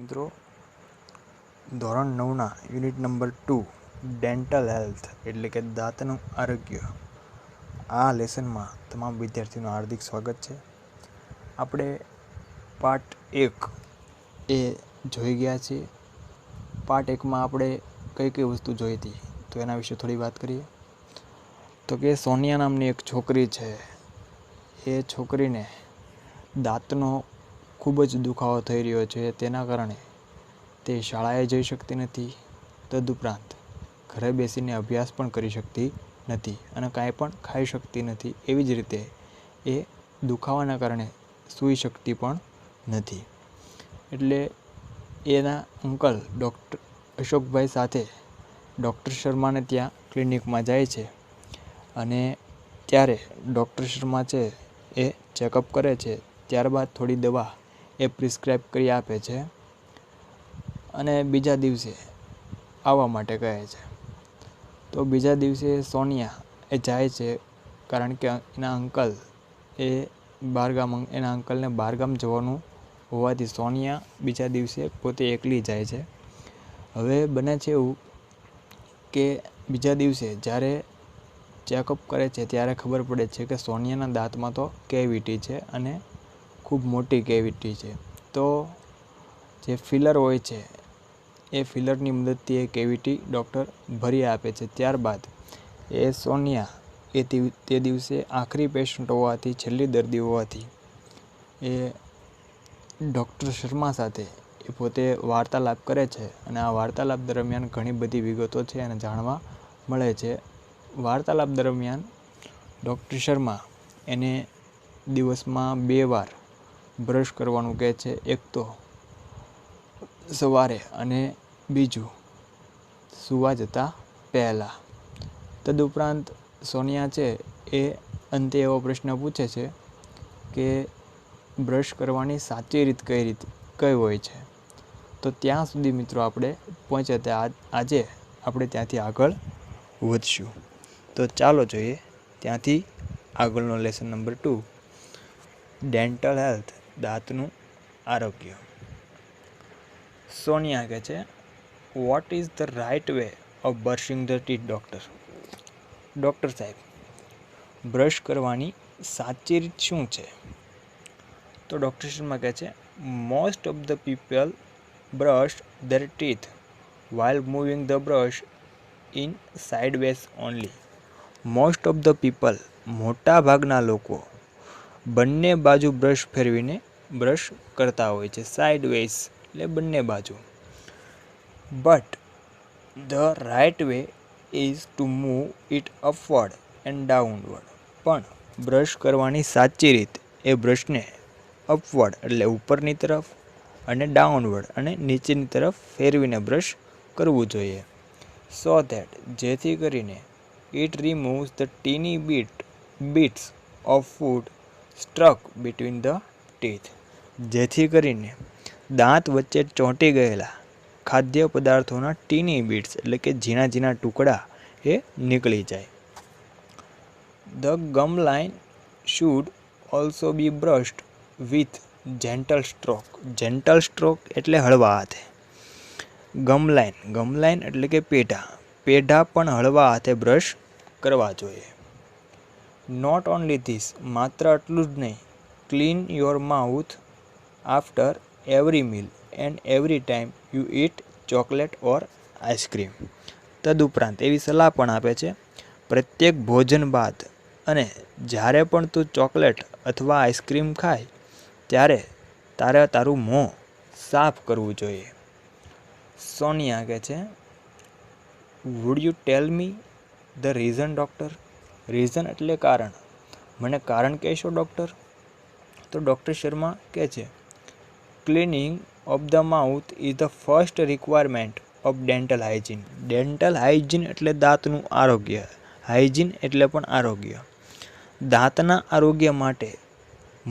મિત્રો ધોરણ 9ના unit number 2 dental health એટલે કે દાંતનું આરોગ્ય આ લેસનમાં તમામ વિદ્યાર્થીઓનું હાર્દિક સ્વાગત છે. આપણે પાર્ટ 1 એ જોઈ ગયા છીએ. પાર્ટ 1માં આપણે કઈ કઈ વસ્તુ જોઈ હતી તો એના વિશે થોડી વાત કરીએ. તો કે સોનિયા નામની એક છોકરી છે. એ છોકરીને દાંતનો ખૂબ જ દુખાવો થઈ રહ્યો છે. તેના કારણે તે શાળાએ જઈ શકતી નથી. તદુપરાંત ઘરે બેસીને અભ્યાસ પણ કરી શકતી નથી અને કાંઈ પણ ખાઈ શકતી નથી. એવી જ રીતે એ દુખાવાના કારણે સૂઈ શકતી પણ નથી. એટલે એના અંકલ ડૉક્ટર અશોકભાઈ સાથે ડૉક્ટર શર્માને ત્યાં ક્લિનિકમાં જાય છે અને ત્યારે ડૉક્ટર શર્મા છે એ ચેકઅપ કરે છે. ત્યારબાદ થોડી દવા એ પ્રિસ્ક્રાઇબ કરી આપે છે અને બીજા દિવસે આવવા માટે કહે છે. તો બીજા દિવસે સોનિયા એ જાય છે કારણ કે એના અંકલને બહારગામ જવાનું હોવાથી સોનિયા બીજા દિવસે પોતે એકલી જાય છે. હવે બને છે એવું કે બીજા દિવસે જ્યારે ચેકઅપ કરે છે ત્યારે ખબર પડે છે કે સોનિયાના દાંતમાં તો કેવિટી છે અને ખૂબ મોટી કેવિટી છે. તો જે ફિલર હોય છે એ ફિલરની મદદથી એ કેવિટી ડૉક્ટર ભરી આપે છે. ત્યારબાદ એ સોનિયા તે દિવસે આખરી પેશન્ટ હોવાથી, છેલ્લી દર્દી હોવાથી એ ડૉક્ટર શર્મા સાથે એ પોતે વાર્તાલાપ કરે છે અને આ વાર્તાલાપ દરમિયાન ઘણી બધી વિગતો છે અને જાણવા મળે છે. વાર્તાલાપ દરમિયાન ડૉક્ટર શર્મા એને દિવસમાં 2 વાર બ્રશ કરવાનું કહે છે. એક તો સવારે અને બીજું સૂવા જતાં પહેલાં. તદુપરાંત સોનિયા છે એ અંતે એવો પ્રશ્ન પૂછે છે કે બ્રશ કરવાની સાચી રીત કઈ હોય છે. તો ત્યાં સુધી મિત્રો આપણે પહોંચ્યા ત્યાં આજે આપણે ત્યાંથી આગળ વધશું. તો ચાલો જોઈએ ત્યાંથી આગળનો લેસન નંબર 2 ડેન્ટલ હેલ્થ દાંતનું આરોગ્ય. સોનિયા કહે છે, what is the right way of brushing the teeth doctor? Doctor સાહેબ, બ્રશ કરવાની સાચી રીત શું છે? તો ડૉક્ટર શર્મા કહે છે, most of the people brush there teeth while moving the brush in sideways only. Most of the people મોટા ભાગના લોકો બંને બાજુ બ્રશ ફેરવીને બ્રશ કરતા હોય છે. સાઇડવેઝ એટલે બંને બાજુ. But the right way is to move it upward and downward. પણ બ્રશ કરવાની સાચી રીત એ બ્રશને અપવર્ડ એટલે ઉપરની તરફ અને ડાઉનવર્ડ અને નીચેની તરફ ફેરવીને બ્રશ કરવું જોઈએ. સો ધેટ જેથી કરીને it removes the tiny bits of food struck between the teeth. જેથી કરીને દાંત વચ્ચે ચોંટી ગયેલા ખાદ્ય પદાર્થોના ટીની બીટ્સ એટલે કે ઝીણા ઝીણા ટુકડા એ નીકળી જાય. The gum line should also be brushed with gentle stroke. Gentle stroke એટલે હળવા હાથે. ગમલાઇન એટલે કે પેઢા પણ હળવા હાથે બ્રશ કરવા જોઈએ. નોટ ઓનલી ધીસ, માત્ર આટલું જ નહીં, clean your mouth after every meal and every time you eat chocolate or ice cream. તદુપરાંત એવી સલાહ પણ આપે છે, પ્રત્યેક ભોજન બાદ અને જ્યારે પણ તું ચોકલેટ અથવા આઈસ્ક્રીમ ખાય ત્યારે તારે તારું મોં સાફ કરવું જોઈએ. સોનિયા કહે છે, would you tell me the reason doctor? Reason એટલે કારણ. મને કારણ કહેશો ડૉક્ટર? તો ડૉક્ટર શર્મા કહે છે, cleaning of the mouth is the first requirement of dental hygiene. Dental hygiene એટલે દાંતનું આરોગ્ય. હાઇજીન એટલે પણ આરોગ્ય. દાંતના આરોગ્ય માટે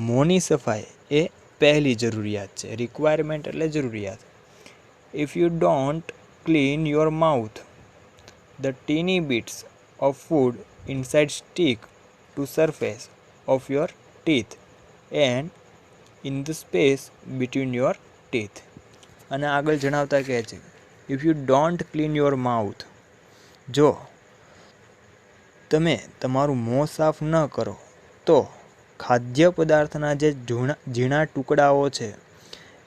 મોંની સફાઈ એ પહેલી જરૂરિયાત છે. રિક્વાયરમેન્ટ એટલે જરૂરિયાત. If you don't clean your mouth, the teeny bits of food inside stick to surface of your teeth and in the space between your teeth. અને આગળ જણાવતા કહે છે if you don't clean your mouth, જો તમે તમારું મોં સાફ ન કરો તો ખાદ્ય પદાર્થના જે ઝીણા ટુકડાઓ છે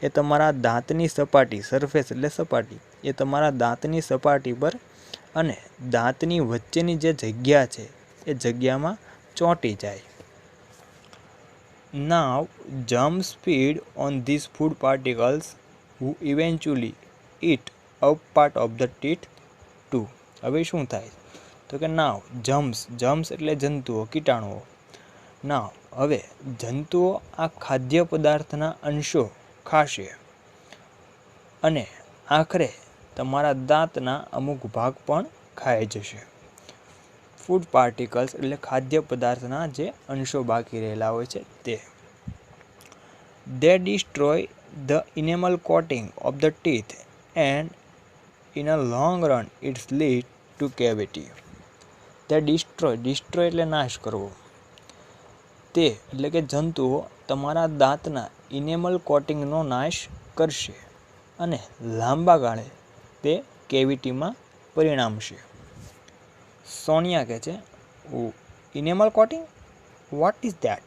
એ તમારા દાંતની સપાટી, સરફેસ એટલે સપાટી, એ તમારા દાંતની સપાટી પર અને દાંતની વચ્ચેની જે જગ્યા છે એ જગ્યામાં ચોંટી જાય. Now germs feed on these food particles who eventually eat up part of the teeth too. હવે શું થાય તો કે નાવ જમ્સ એટલે જંતુઓ, કીટાણુઓ. નાવ હવે જંતુઓ આ ખાદ્ય પદાર્થના અંશો ખાશે અને આખરે તમારા દાંતના અમુક ભાગ પણ ખાઈ જશે. ફૂડ પાર્ટિકલ્સ એટલે ખાદ્ય પદાર્થના જે અંશો બાકી રહેલા હોય છે તે. They destroy the enamel coating of the teeth and in a long run it leads to cavity. They destroy એટલે નાશ કરવો. તે એટલે કે જંતુઓ તમારા દાંતના ઇનેમલ કોટિંગનો નાશ કરશે અને લાંબા ગાળે તે કેવિટીમાં પરિણામશે. સોનિયા કહે છે enamel coating, what is that?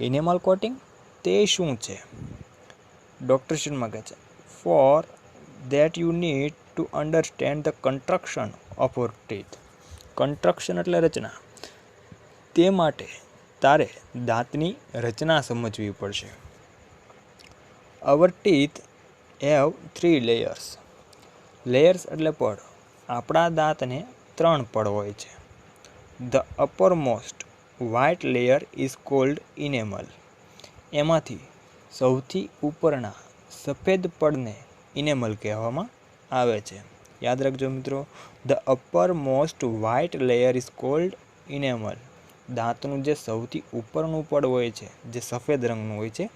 Enamel coating તે શું છે? ડૉક્ટર શર્મા કહે છે for that you need to understand the construction of your teeth. Construction એટલે રચના. તે માટે તારે દાંતની રચના સમજવી પડશે. Our teeth have 3 layers. Layers એટલે પડ. આપણા દાંતને 3 પડ હોય છે. The uppermost white layer is called enamel. એમાંથી સૌથી ઉપરના સફેદ પડને ઇનેમલ કહેવામાં આવે છે. યાદ રાખજો મિત્રો, the upper most white layer is called enamel. દાંતનું જે સૌથી ઉપરનું પડ હોય છે, જે સફેદ રંગનું હોય છે,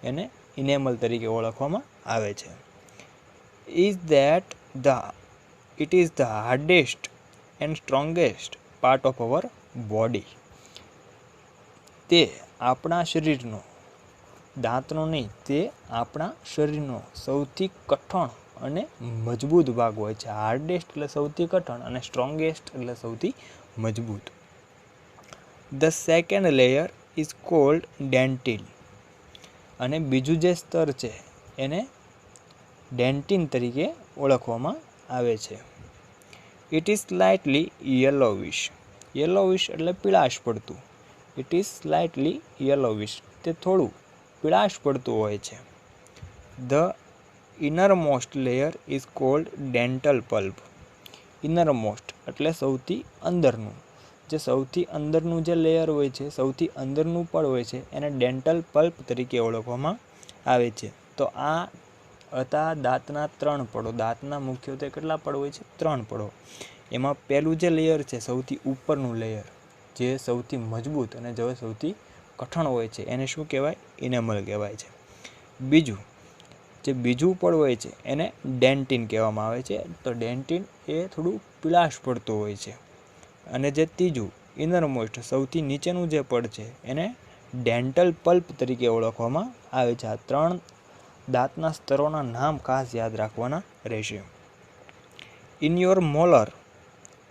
એને ઇનેમલ તરીકે ઓળખવામાં આવે છે. It is the hardest and strongest part of our body. તે આપણા શરીરનો, દાંતનો નહીં, તે આપણા શરીરનો સૌથી કઠણ અને મજબૂત ભાગ હોય છે. હાર્ડેસ્ટ એટલે સૌથી કઠણ અને સ્ટ્રોંગેસ્ટ એટલે સૌથી મજબૂત. The second layer is cold dentine. અને બીજું જે સ્તર છે એને ડેન્ટિન તરીકે ઓળખવામાં આવે છે. It is slightly yellowish. Yellowish એટલે પીળાશ પડતું. ઇટ ઇઝ સ્લાઇટલી યલોવિશ, તે થોડું પીળાશ પડતું હોય છે. The innermost layer is called dental pulp. Innermost એટલે સૌથી અંદરનું. જે સૌથી અંદરનું જે લેયર હોય છે, સૌથી અંદરનું પડ હોય છે, એને ડેન્ટલ પલ્પ તરીકે ઓળખવામાં આવે છે. તો આ હતા દાંતના 3 પડો. દાંતના મુખ્યત્વે કેટલા પડ હોય છે? 3 પડો. એમાં પહેલું જે લેયર છે, સૌથી ઉપરનું લેયર, જે સૌથી મજબૂત અને જે સૌથી કઠણ હોય છે, એને શું કહેવાય? ઇનેમલ કહેવાય છે. બીજું પડ હોય છે એને ડેન્ટિન કહેવામાં આવે છે. તો ડેન્ટિન એ થોડું પીળાશ પડતું હોય છે. અને જે ત્રીજું ઇનરમોસ્ટ, સૌથી નીચેનું જે પડ છે, એને ડેન્ટલ પલ્પ તરીકે ઓળખવામાં આવે છે. આ 3 દાંતના સ્તરોના નામ ખાસ યાદ રાખવાના રહેશે. In your molar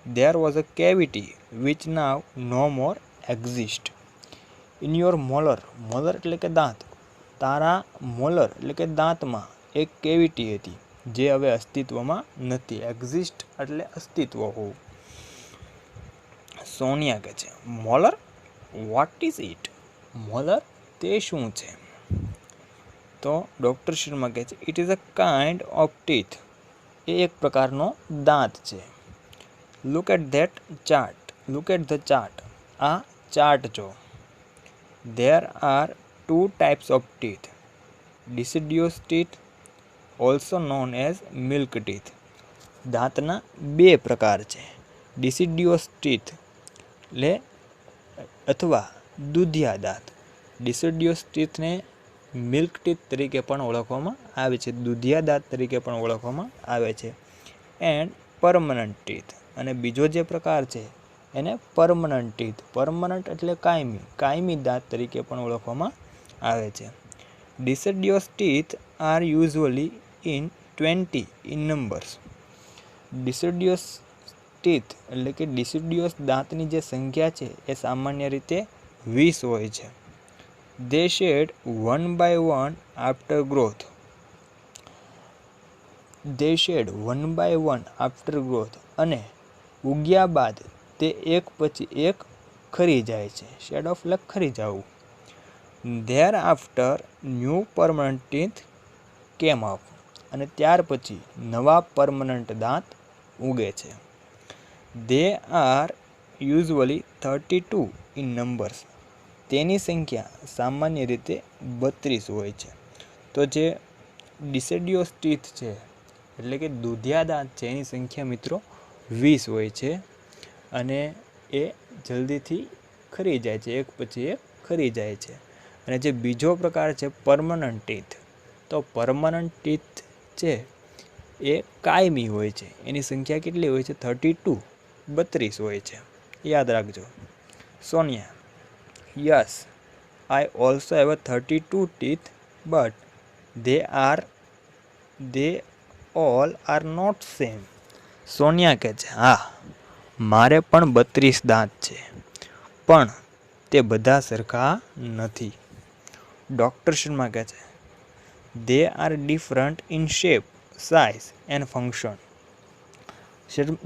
there was a cavity which now no more exists. In your molar, molar એટલે કે દાંત, તારા મોલર એટલે કે દાંતમાં એક કેવિટી હતી જે હવે અસ્તિત્વમાં નથી. એક્ઝિસ્ટ એટલે અસ્તિત્વ હોવું. સોનિયા કહે છે molar, what is it? Molar તે શું છે? તો ડૉક્ટર શર્મા કહે છે it is a kind of teeth. એ એક પ્રકારનો દાંત છે. Look at that chart. Look at the chart. આ ચાર્ટ જો. There are 2 types of teeth. Deciduous teeth, also known as milk teeth. દાંતના 2 પ્રકાર છે. ડિસિડ્યુઅસ ટીથ એટલે અથવા દૂધિયા દાંત. ડિસિડ્યુઅસ ટીથને મિલ્ક ટીથ તરીકે પણ ઓળખવામાં આવે છે. દૂધિયા દાંત તરીકે પણ ઓળખવામાં આવે છે. And permanent teeth. અને બીજો જે પ્રકાર છે એને પરમનન્ટ ટીથ. પરમનન્ટ એટલે કાયમી દાંત તરીકે પણ ઓળખવામાં આવે છે. Deciduous teeth are usually in 20 in numbers. Deciduous teeth એટલે કે ડિસિડ્યુઅસ દાંતની જે સંખ્યા છે એ સામાન્ય રીતે 20 હોય છે. They shed 1 by 1 after growth. They shed 1 by 1 after growth અને ઉગ્યા બાદ તે એક પછી એક ખરી જાય છે. શેડ ઓફ એટલે ખરી જવું. There after new permanent teeth કેમ અપ અને ત્યાર પછી નવા પરમનન્ટ દાંત ઉગે છે. They are usually 32 in numbers. તેની સંખ્યા સામાન્ય રીતે 32 હોય છે. તો જે ડિસિડ્યુઅસ ટીથ છે એટલે કે દૂધિયા દાંત છે એની સંખ્યા મિત્રો 20 હોય છે અને એ જલ્દીથી ખરી જાય છે, એક પછી એક ખરી જાય છે. અને જે બીજો પ્રકાર છે પરમનન્ટ ટીથ, તો પરમનન્ટ ટીથ છે એ કાયમી હોય છે. એની સંખ્યા કેટલી હોય છે? 32, 32 હોય છે. યાદ રાખજો. Sonia, yes, I also have 32 teeth but they all are not same. Sonia કહે છે, હા, મારે પણ 32 દાંત છે, પણ તે બધા સરખા નથી. ડૉક્ટર શર્મા કહે છે, they are different in shape, size and function.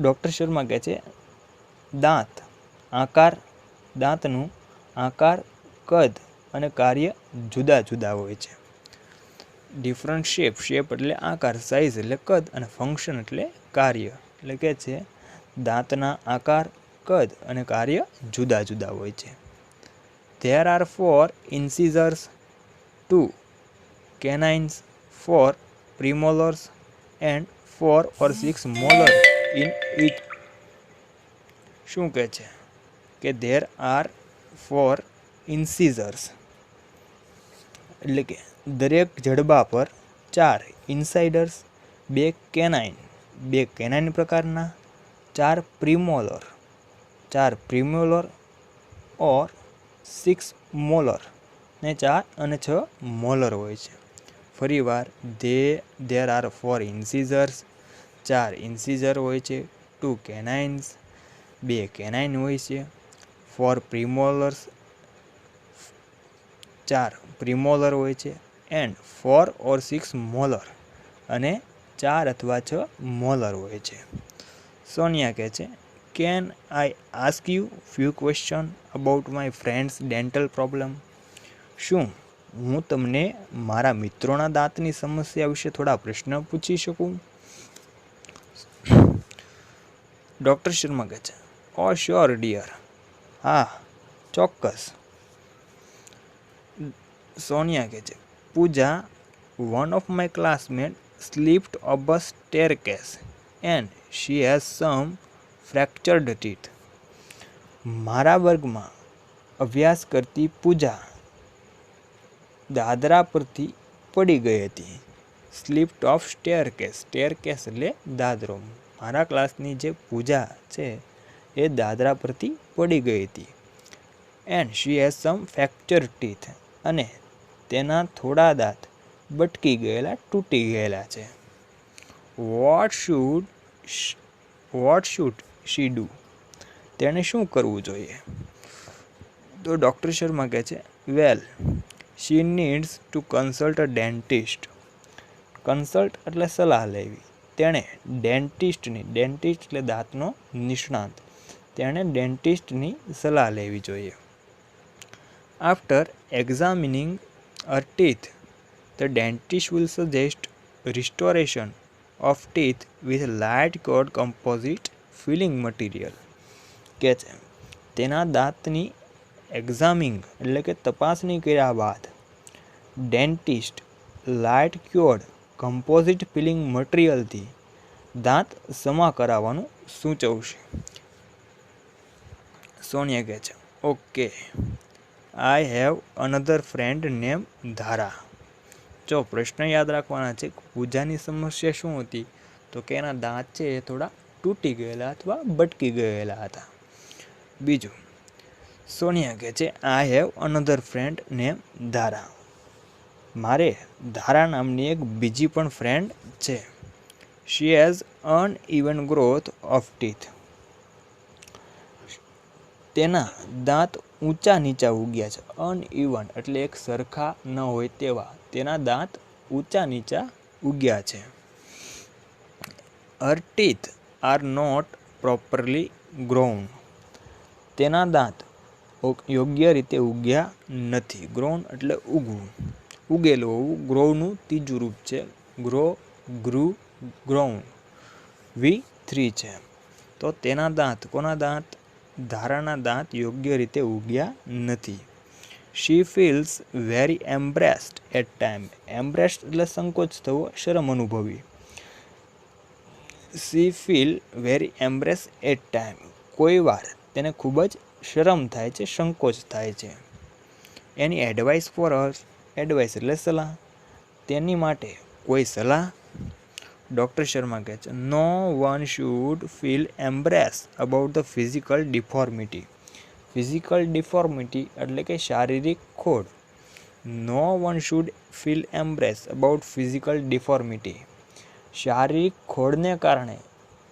Doctor Sharma કહે છે, દાંતનું આકાર, કદ અને કાર્ય જુદા જુદા હોય છે. ડિફરન્ટ શેપ એટલે આકાર, સાઇઝ એટલે કદ અને ફંક્શન એટલે કાર્ય. એટલે કે છે દાંતના આકાર, કદ અને કાર્ય જુદા જુદા હોય છે. There are 4 incisors, 2 canines, 4 premolars and 4 or 6 molars in each. શું કહે છે કે there are 4 incisors એટલે કે દરેક જડબા પર 4 incisors, 2 canine પ્રકારના, 4 premolar or 6 મોલર ને 4 અને 6 મોલર હોય છે. ફરીવાર there are 4 incisors, 4 incisor હોય છે, 2 canines, 2 canine હોય છે, 4 premolars, 4 premolar હોય છે and 4 or 6 મોલર અને 4 અથવા 6 મોલર હોય છે. સોનિયા કહે છે, Can I ask you few questions about my friend's dental problem? શું હું તમને મારા મિત્રોના દાંતની સમસ્યા વિશે થોડા પ્રશ્ન પૂછી શકું? ડૉક્ટર શર્મા કહે છે, ઓ શ્યોર ડિયર, હા, ચોક્કસ. સોનિયા કહે છે, પૂજા, one of my classmates slipped up a staircase and she has some fractured teeth. મારા વર્ગમાં અભ્યાસ કરતી પૂજા દાદરા પરથી પડી ગઈ હતી. સ્લિપ્ડ ઓફ સ્ટેરકેસ એટલે દાદરો. મારા ક્લાસની જે પૂજા છે એ દાદરા પરથી પડી ગઈ હતી. And she has some fracture teeth અને તેના થોડા દાંત બટકી ગયેલા, તૂટી ગયેલા છે. What should she do? તેણે શું કરવું જોઈએ? તો ડૉક્ટર શર્મા કહે છે, well, she needs to consult a dentist. Consult એટલે સલાહ લેવી. તેણે ડેન્ટિસ્ટ એટલે દાંતનો નિષ્ણાત, તેણે ડેન્ટિસ્ટની સલાહ લેવી જોઈએ. After examining her teeth, the dentist will suggest restoration of teeth with light colored composite filling material. કે છે તેના દાંતની એટલે કે તપાસણી કર્યા બાદ ડેન્ટિસ્ટ લાઇટ ક્યોર્ડ કમ્પોઝિટ ફિલિંગ મટીરિયલથી દાંત સમા કરાવવાનું સૂચવશે. સોનિયા કહે છે, okay, I have another friend name ધારા. જો પ્રશ્ન યાદ રાખવાના છે, પૂજાની સમસ્યા શું હતી? તો કે એના દાંત છે એ થોડા તૂટી ગયેલા અથવા બટકી ગયેલા હતા. બીજું, સોનિયા કહે છે, I have another friend name Dhara. મારે ધારા નામની એક બીજી પણ ફ્રેન્ડ છે. She has uneven growth of teeth. તેના દાંત ઊંચા નીચા ઉગ્યા છે. અનઇવન એટલે એક સરખા ન હોય તેવા તેના દાંત ઊંચા નીચા ઉગ્યા છે. Her teeth are not properly grown. તેના દાંત યોગ્ય રીતે ઉગ્યા નથી. ગ્રોન એટલે ઉગવું, ઉગેલું હોવું. ગ્રોવનું ત્રીજું રૂપ છે. Grow, ગ્રુ, grown. V3 છે. તો તેના દાંત, કોના દાંત? ધારાના દાંત યોગ્ય રીતે ઉગ્યા નથી. શી ફીલ્સ વેરી એમ્બ્રેસ્ડ એટ ટાઈમ. એમ્બ્રેસ્ડ એટલે સંકોચ થવો, શરમ અનુભવી. શી feel very embrace at time. કોઈ વાર તેને ખૂબ જ શરમ થાય છે, સંકોચ થાય છે. એની એડવાઇસ ફોર હર. એડવાઇસ એટલે સલાહ. તેની માટે કોઈ સલાહ? ડૉક્ટર શર્મા કહે છે, no one should feel embarrass about the physical deformity. Physical deformity એટલે કે શારીરિક ખોડ. No one should feel embarrass about physical deformity. શારીરિક ખોડને કારણે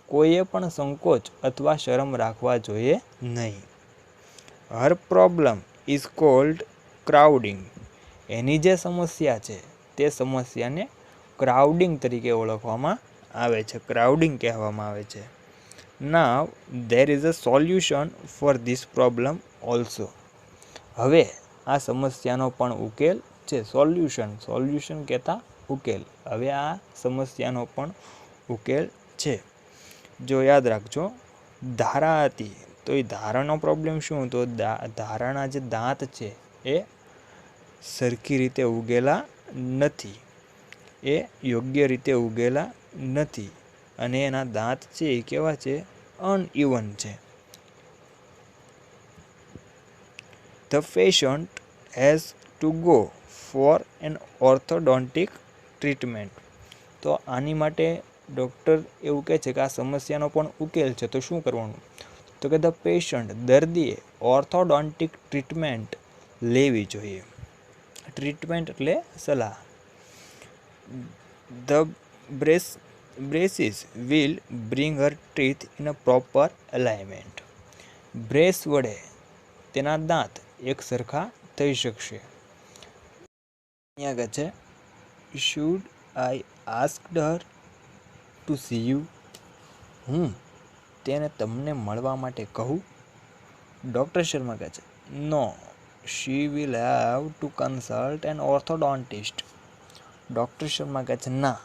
કોઈએ પણ સંકોચ અથવા શરમ રાખવા જોઈએ નહીં. હર પ્રોબ્લેમ ઇઝ કોલ્ડ ક્રાઉડિંગ. એની જે સમસ્યા છે તે સમસ્યાને ક્રાઉડિંગ તરીકે ઓળખવામાં આવે છે, ક્રાઉડિંગ કહેવામાં આવે છે. Now there is a solution for this problem also. હવે આ સમસ્યાનો પણ ઉકેલ છે. સોલ્યુશન, સોલ્યુશન કહેતા ઉકેલ. હવે આ સમસ્યાનો પણ ઉકેલ છે. જો યાદ રાખજો, ધારા હતી તો એ ધારાનો પ્રોબ્લેમ શું હતો? ધારાના જે દાંત છે એ સરખી રીતે ઉગેલા નથી, એ યોગ્ય રીતે ઉગેલા નથી, અને એના દાંત છે એ કેવા છે? અનઇવન છે. The patient has to go for an orthodontic treatment. તો આની માટે ડૉક્ટર એવું કહે છે કે આ સમસ્યાનો પણ ઉકેલ છે. તો શું કરવાનું? તો કે ધ પેશન્ટ, દર્દીએ ઓર્થોડોન્ટિક ટ્રીટમેન્ટ લેવી જોઈએ. ટ્રીટમેન્ટ એટલે સલાહ. The braces will bring her teeth in a proper alignment. Brace વડે તેના દાંત એક સરખા થઈ શકશે. અહીંયા કહે છે, should I asked her to see you. હું તેને તમને મળવા માટે કહું? ડૉક્ટર શર્મા કહે છે, no, she will have to consult an orthodontist. Doctor Sharma કહે છે, ના,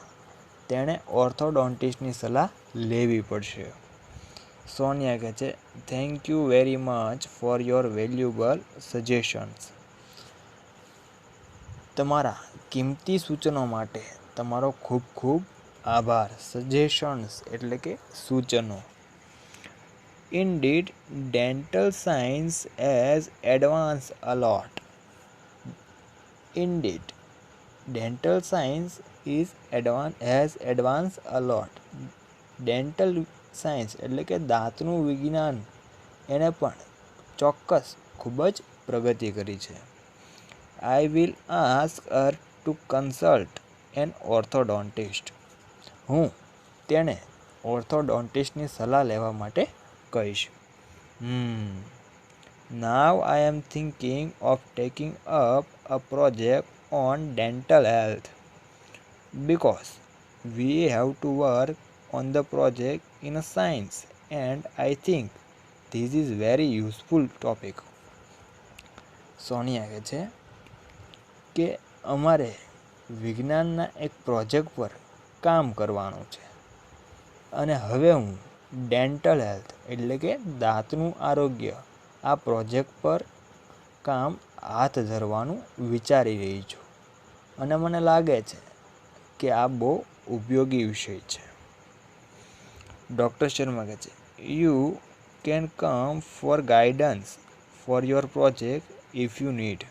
તેણે ઓર્થોડોન્ટિસ્ટની સલાહ લેવી પડશે. સોનિયા કહે છે, thank you very much for your valuable suggestions. તમારા કિંમતી સૂચનો માટે તમારો ખૂબ ખૂબ આભાર. સજેશન્સ એટલે કે સૂચનો. Indeed dental science has advance a lot. Indeed dental science has advance a lot. Dental science એટલે કે દાંતનું વિજ્ઞાન એને પણ ચોક્કસ ખૂબ જ પ્રગતિ કરી છે. I will ask her to consult an orthodontist. હું તેને ઓર્થોડોન્ટિસ્ટની સલાહ લેવા માટે કહીશ. Now I am thinking of taking up a project on dental health because we have to work on the project in a science and I think this is very useful topic. Sonia કહે છે કે અમારે વિજ્ઞાનના એક project પર કામ કરવાનું છે અને હવે હું ડેન્ટલ હેલ્થ એટલે કે દાંતનું આરોગ્ય આ પ્રોજેક્ટ પર કામ હાથ ધરવાનું વિચારી રહી છું અને મને લાગે છે કે આ બહુ ઉપયોગી વિષય છે. ડૉક્ટર શર્મા કહે છે, you can come for guidance for your project if you need.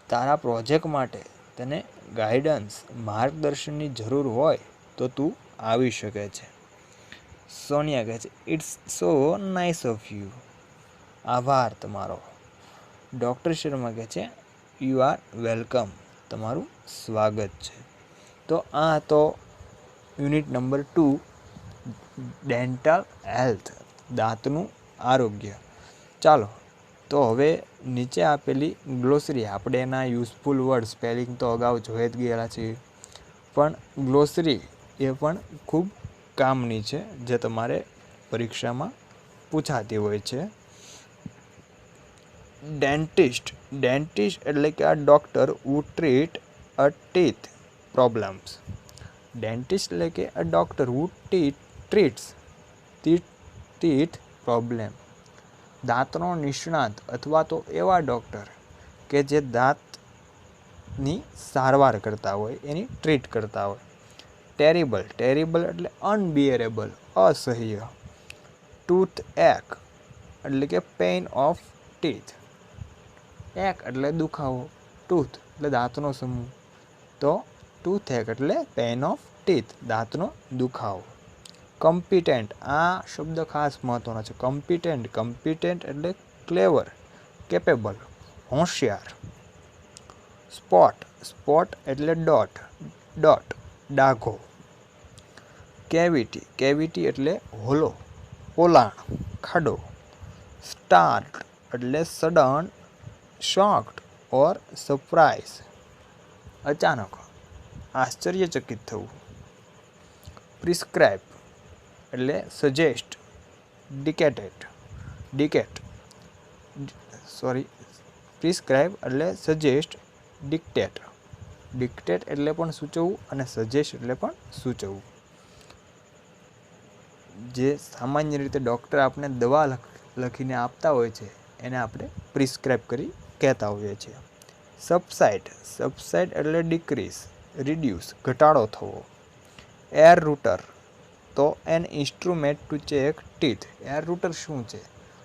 તારા પ્રોજેક્ટ માટે તને ગાઈડન્સ, માર્ગદર્શનની જરૂર હોય તો તું આવી શકે છે. સોનિયા કહે છે, it's so nice of you. આભાર તમારો. ડૉક્ટર શર્મા કહે છે, યુ આર વેલકમ, તમારું સ્વાગત છે. તો આ તો યુનિટ નંબર 2 ડેન્ટલ હેલ્થ, દાંતનું આરોગ્ય. ચાલો તો હવે નીચે આપેલી ગ્લોસરી, આપણે એના યુઝફુલ વર્ડ સ્પેલિંગ તો અગાઉ જોઈ જ ગયેલા છીએ, પણ ગ્લોસરી એ પણ ખૂબ કામની છે, જે તમારે પરીક્ષામાં પૂછાતી હોય છે. ડેન્ટિસ્ટ એટલે કે આ doctor who treat a teeth problems. Dentist એટલે કે a doctor who treats teeth problem. દાંતનો નિષ્ણાત અથવા તો એવા ડૉક્ટર કે જે દાંતની સારવાર કરતા હોય, એની ટ્રીટ કરતા હોય. ટેરિબલ એટલે અનબિયરેબલ, અસહ્ય. ટૂથ એક એટલે કે પેઇન ઓફ ટીથ. એક એટલે દુખાવો, ટૂથ એટલે દાંતનો સમૂહ, તો ટૂથ એક એટલે પેઇન ઓફ ટીથ, દાંતનો દુખાવો. કમ્પિટેન્ટ, આ શબ્દ ખાસ મહત્વનો છે. કમ્પિટેન્ટ એટલે ક્લેવર, કેપેબલ, હોશિયાર. સ્પોટ એટલે ડોટ, ડાઘો. કેવિટી એટલે હોલો, પોલાણ, ખાડો. સ્ટાર્ટ એટલે સડન, શોક્ડ ઓર સરપ્રાઇઝ, અચાનક, આશ્ચર્યચકિત થવું. પ્રિસ્ક્રાઇબ એટલે સજેસ્ટ, પ્રિસ્ક્રાઇબ એટલે સજેસ્ટ, ડિક્ટેટ એટલે પણ સૂચવવું અને સજેસ્ટ એટલે પણ સૂચવવું. જે સામાન્ય રીતે ડૉક્ટર આપણે દવા લખીને આપતા હોય છે, એને આપણે પ્રિસ્ક્રાઇબ કરી કહેતા હોઈએ છીએ. સબસાઇડ એટલે ડિક્રીઝ, રિડ્યુસ, ઘટાડો થવો. એર રૂટર તો an instrument to check teeth. Air rotor શું છે?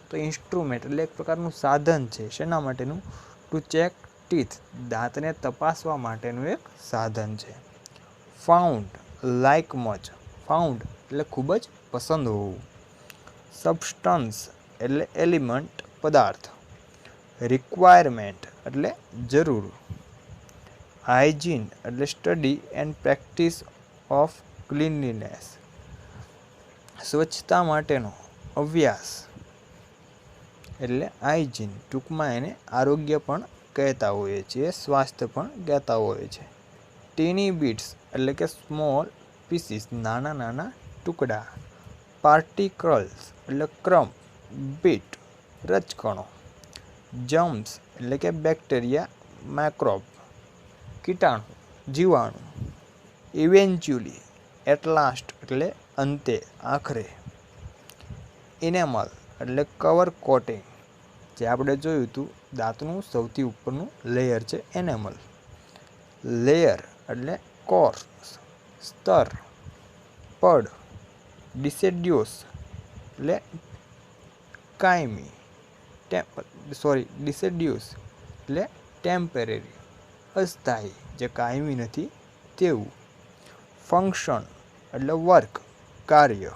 તો ઇન્સ્ટ્રુમેન્ટ એટલે એક પ્રકારનું સાધન છે. શેના માટેનું? ટુ ચેક ટીથ, દાંતને તપાસવા માટેનું એક સાધન છે. ફાઉન્ડ લાઇક મચ, ફાઉન્ડ એટલે ખૂબ જ પસંદ હોવું. સબસ્ટન્સ એટલે એલિમેન્ટ, પદાર્થ. રિક્વાયરમેન્ટ એટલે જરૂર. હાઇજીન એટલે study and practice of cleanliness, સ્વચ્છતા માટેનો અભ્યાસ એટલે હાઇજીન. ટૂંકમાં એને આરોગ્ય પણ કહેતા હોઈએ છીએ, સ્વાસ્થ્ય પણ કહેતા હોઈએ છીએ. ટીની બીટ્સ એટલે કે સ્મોલ પીસીસ, નાના ટુકડા. પાર્ટિકલ્સ એટલે ક્રમ્પ, બીટ, રજકણો. જમ્સ એટલે કે બેક્ટેરિયા, માઇક્રોબ, કીટાણુ, જીવાણુ. ઇવેન્ચ્યુઅલી એટ લાસ્ટ એટલે અંતે, આખરે. ઇનેમલ એટલે કવર કોટિંગ, જે આપણે જોયું હતું, દાંતનું સૌથી ઉપરનું લેયર છે એનેમલ. લેયર એટલે કોર્સ, સ્તર, પડ. ડિસેડ્યુસ એટલે કાયમી, ડિસેડ્યુસ એટલે ટેમ્પરરી, અસ્થાયી, જે કાયમી નથી તેવું. ફંક્શન એટલે વર્ક, કાર્ય.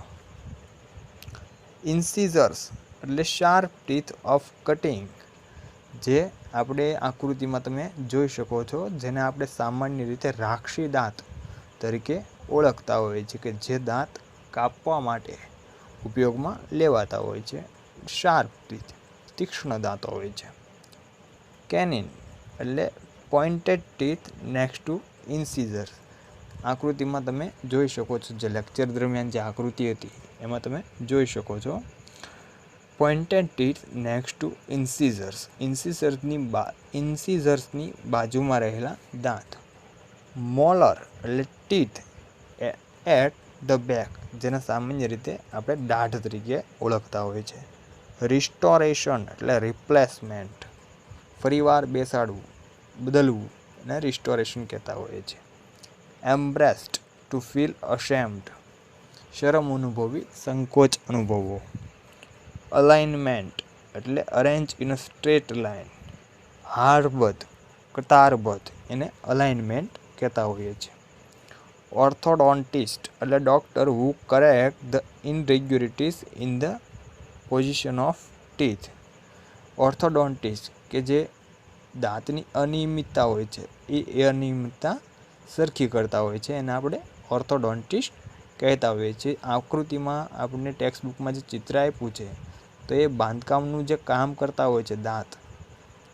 ઇન્સિઝર્સ એટલે શાર્પ ટીથ ઓફ કટિંગ, જે આપણે આકૃતિમાં તમે જોઈ શકો છો, જેને આપણે સામાન્ય રીતે રાખશી દાંત તરીકે ઓળખતા હોઈએ છીએ, કે જે દાંત કાપવા માટે ઉપયોગમાં લેવાતા હોય છે. શાર્પ ટીથ, તીક્ષ્ણ દાંતો હોય છે. કેનિન એટલે પોઇન્ટેડ ટીથ નેક્સ્ટ ટુ ઇન્સિઝર. આકૃતિમાં તમે જોઈ શકો છો, જે લેક્ચર દરમિયાન જે આકૃતિ હતી એમાં તમે જોઈ શકો છો. પોઇન્ટેડ ટીથ નેક્સ્ટ ટુ ઇન્સિઝર્સ, ઇન્સિઝર્સની બાજુમાં રહેલા દાંત. મોલર એટલે ટીથ એટ ધ બેક, જેને સામાન્ય રીતે આપણે દાઢ તરીકે ઓળખતા હોય છે. રિસ્ટોરેશન એટલે રિપ્લેસમેન્ટ, ફરીવાર બેસાડવું, બદલવું, અને રિસ્ટોરેશન કહેતા હોઈએ છીએ. એમ્બ્રેસ્ડ ટુ ફીલ અશેમ્ડ, શરમ અનુભવી, સંકોચ અનુભવવો. અલાઇનમેન્ટ એટલે arrange in a straight line, હારબદ્ધ, કતારબદ્ધ, એને અલાઇનમેન્ટ કહેતા હોઈએ છીએ. ઓર્થોડોન્ટિસ્ટ એટલે doctor who correct the irregularities in the position of teeth. Orthodontist કે જે દાંતની અનિયમિતતા હોય છે એ અનિયમિતતા સરખી કરતા હોય છે, એને આપણે ઓર્થોડોન્ટિસ્ટ કહેતા હોઈએ છીએ. આકૃતિમાં આપણને ટેક્સ્ટ બુકમાં જે ચિત્ર આપ્યું છે તો એ બાંધકામનું જે કામ કરતા હોય છે દાંત,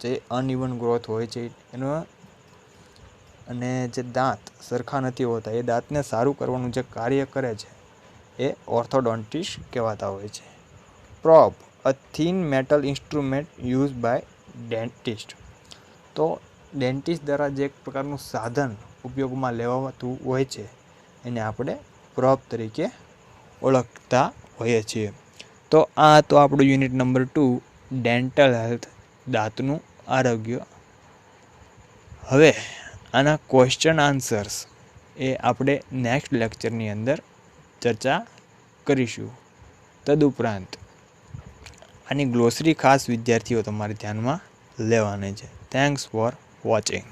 જે અનઇવન ગ્રોથ હોય છે એનો, અને જે દાંત સરખા નથી હોતા એ દાંતને સારું કરવાનું જે કાર્ય કરે છે એ ઓર્થોડોન્ટિસ્ટ કહેવાતા હોય છે. Probe, a thin metal instrument use by dentist. તો ડેન્ટિસ્ટ દ્વારા જે એક પ્રકારનું સાધન ઉપયોગમાં લેવાતું હોય છે એને આપણે પ્રોબ તરીકે ઓળખતા હોઈએ છીએ. તો આ તો આપણું યુનિટ નંબર 2 ડેન્ટલ હેલ્થ, દાંતનું આરોગ્ય. હવે આના ક્વેશ્ચન આન્સર્સ એ આપણે નેક્સ્ટ લેક્ચરની અંદર ચર્ચા કરીશું. તદુપરાંત આની ગ્લોસરી ખાસ વિદ્યાર્થીઓ તમારે ધ્યાનમાં લેવાની છે. Thanks for watching.